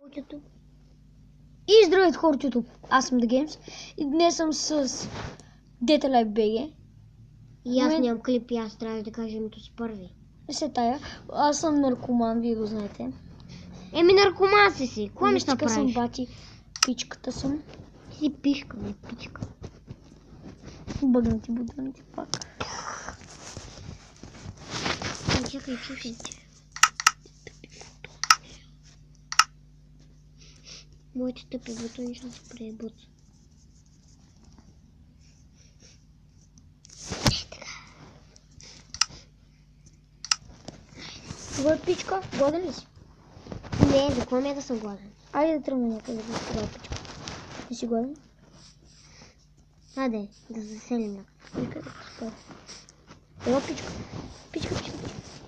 от YouTube. И здравейте хора от YouTube, аз съм The Games и днес съм с Data Live BG. И аз нямам клип и аз трябва да кажа името си първи. Не се тая, аз съм наркоман, вие го знаете. Еми наркоман си, кога ми ще Мистика съм правиш? бати, пичката съм. Си пишка, не пичка. Бъгнати бутоните пак. Чакай. Моите тъпи бутони ще се преебут. Това е пичка, гладен ли си? Не, за какво ми е да съм гладен? Айде да тръгнем някъде да това е пичка. Не си гладен? Аде, да заселим някак. Никъде да спа. Ела пичка. Пичка.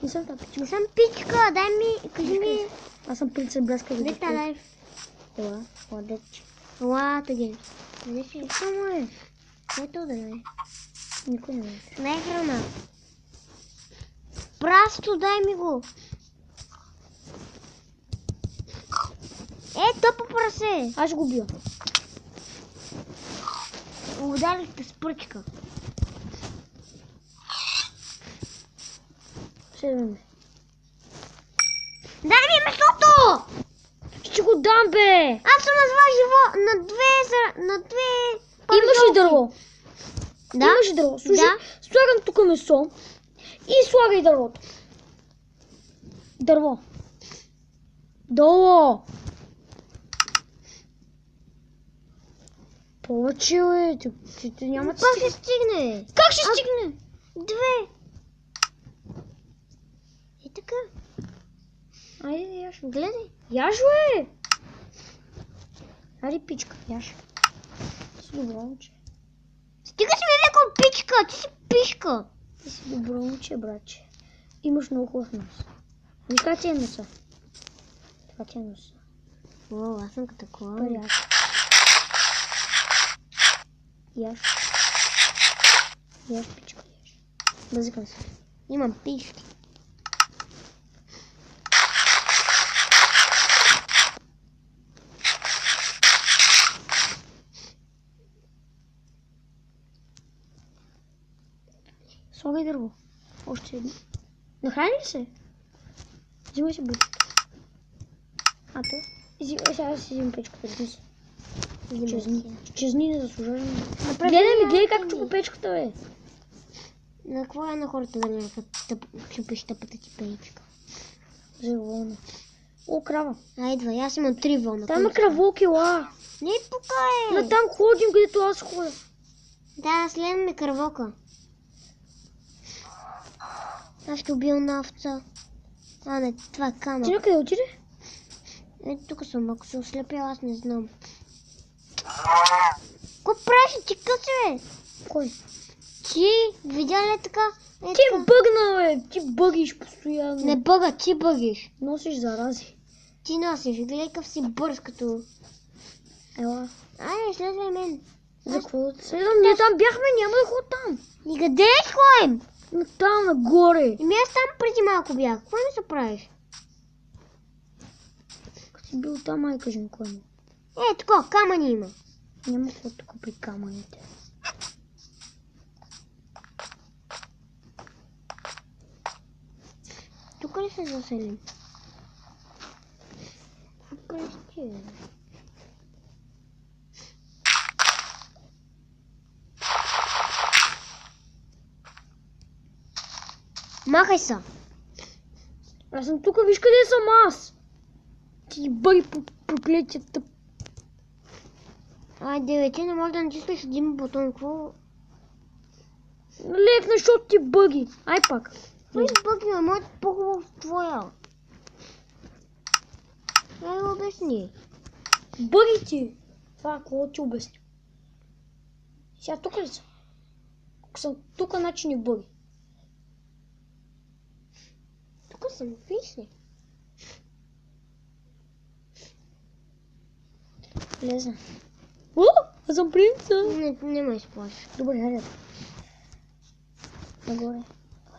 Не съм та пичка. Не съм пичка, дай ми, кажи ми. Аз съм принцес Бляска. Дета лайф. Ела, младече. Ела, тъги. Не си. Само е. Което да не. Никой не ме. Не е гранат. Просто дай ми го. Тъпо прасе. Аз ще го бия. Ударихте с пръчка. Седваме. Дай ми месото! Ще го дам, бе! Аз съм назвал живо на две Имаш ли дърво? Да? Имаш ли дърво? Слушай, Да. слагам тук месо и слагай дървото. Дърво. Долу. Повече, бе. Ти няма да Пак стигне. ще стигне. Как ще стигне? Две. И така. Айде, яш. Гледай. Яш, бе! Айде, пичка, яш. Ти си добро момче. Стига си ми викал пичка, ти си пишка. Ти си добро момче, братче. Имаш много хубав нос. Виж как ти е носа? Това ти е носа. О, аз съм като кола. Пари яш. Яш. Яш, пичка, яш. Базикам се. Имам пишки. Слагай дърво. Още едно. Нахрани ли се? Взимай се бутите. А те? Сега си взимам печката, взимай се. Чезни, не заслужаваш. Гледай как чупа печката, бе. На какво е на хората да не чупиш тъпата ти печка? За вълна. О, крава. Идва, аз имам 3 вълна. Там е краволки, ла. Не тук е. На там ходим, където аз ходя. Да, следваме кървока. Аз ще убил на овца. А, не, това е камък. Ти на къде отиде? Ето тук съм, ако се ослепя, аз не знам. Какво правиш? Ти къси, бе? Кой? Ти, видя ли така? Ти бъгна, бе. Ти бъгиш постоянно. Не бъга, ти бъгиш. Носиш зарази. Ти носиш, гледай къв си бърз като... Ела. Айде, следвай мен. За какво да те следвам? Ние там бяхме, няма да ходя там. И къде ходим? Но там, нагоре. Еми аз там преди малко бях. Какво ми се правиш? Като си бил там, ай кажем кой му. Тако, камъни има. Няма какво тук при камъните. Тук ли се заселим? Тук ли ще? Махай се! Аз съм тук, виж къде съм аз. Ти бъги проклетията. Айде, вече не можеш да натиснеш един бутон. Какво? Лепна, защото ти бъги. Ай пак. Ай, бъги, ме, моят по-хубаво с твоя. Ай, обясни. Бъги ти. Това какво ти обясня. Сега тук ли съм? Ако съм тук, значи не бъги. Тук съм, виж ли? Влезна. О, аз съм принца. Не ме изплаши. Добре, хайде. Нагоре.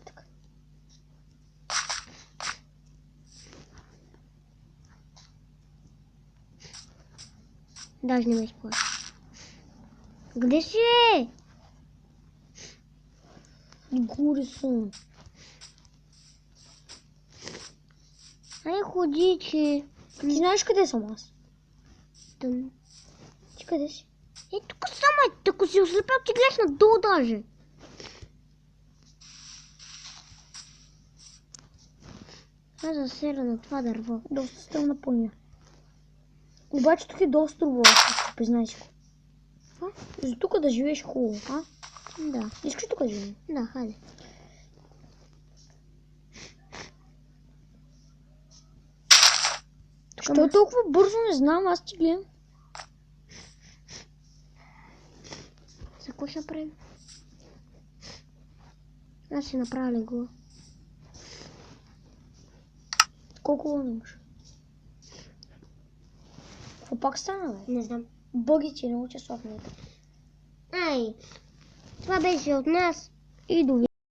Така. Даже не ме изплаши. Къде си е? Горе съм. Ай, ходи, че... Ти знаеш къде съм аз? Тън. Ти къде си? Е, тук само е, ако си ослепял, ти гледаш надолу даже. Аз засера на това дърво. Доста стълна планина. Обаче тук е доста хубаво, признай си го. За тук да живееш хубаво, а? Да, Искаш тук да живееш? да, хайде. Що толкова бързо не знам, аз ти гледам. За какво ще направим? Аз си направя легло. Колко лъна имаш? Какво пак стана, бе? Не знам. Бъги ти науча Софнета. Ай, това беше от нас и до